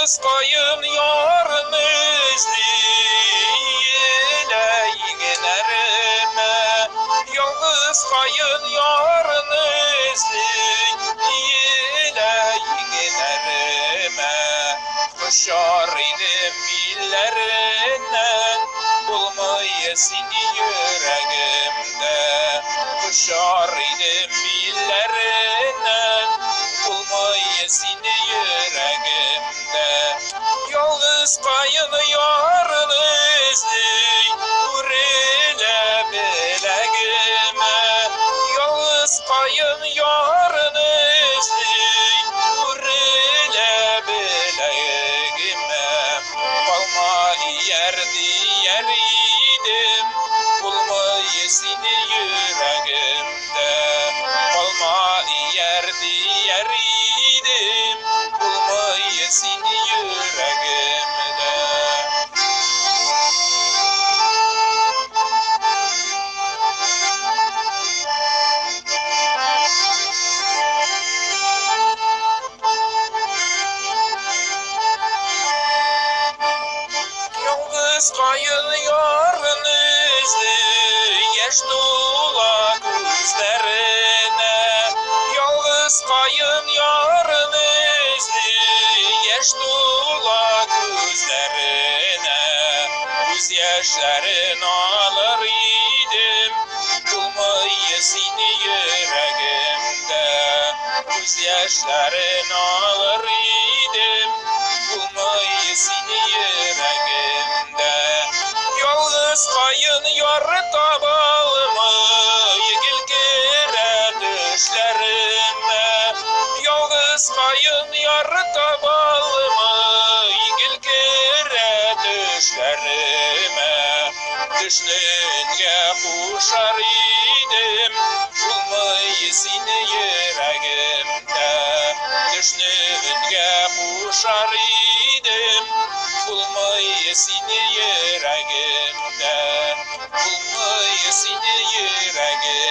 Yalnız kayın yarını izleyle yenerime. Yalnız kayın yarını izleyle yenerime. Koşar idim illerinden, bulmayasın yüreğimde. Koşar idim illerinden, bulmayasın yüreğimde. Yalnız kayın yarını izley, vur ile bileğime. Yalnız kayın yarını izley, vur ile bileğime. Kalma yerdi yeriydim, bulmayasın yüreğimde. Kalma yerdi yeriydim, bulmayasın yüreğimde. Yalnız kayın yarını izley, yaş dolu gözlerine. Yalnız kayın yarını izley, yaş dolu gözlerine. Göz yaşlarını alır idim, bulmayasın yüreğimde. Göz yaşlarını alır idim, bulmayasın yüreğimde. Yalnız kayın yar tabalımı, gilgire düşlerime. Yalnız kayın yar tabalımı, gilgire düşlerime. Düşlünge kuşar idim, bulmayasın yüreğimde. Düşlünge kuşar idim, bulmayasın yüreğimde. Bulmayasın yüreğimde.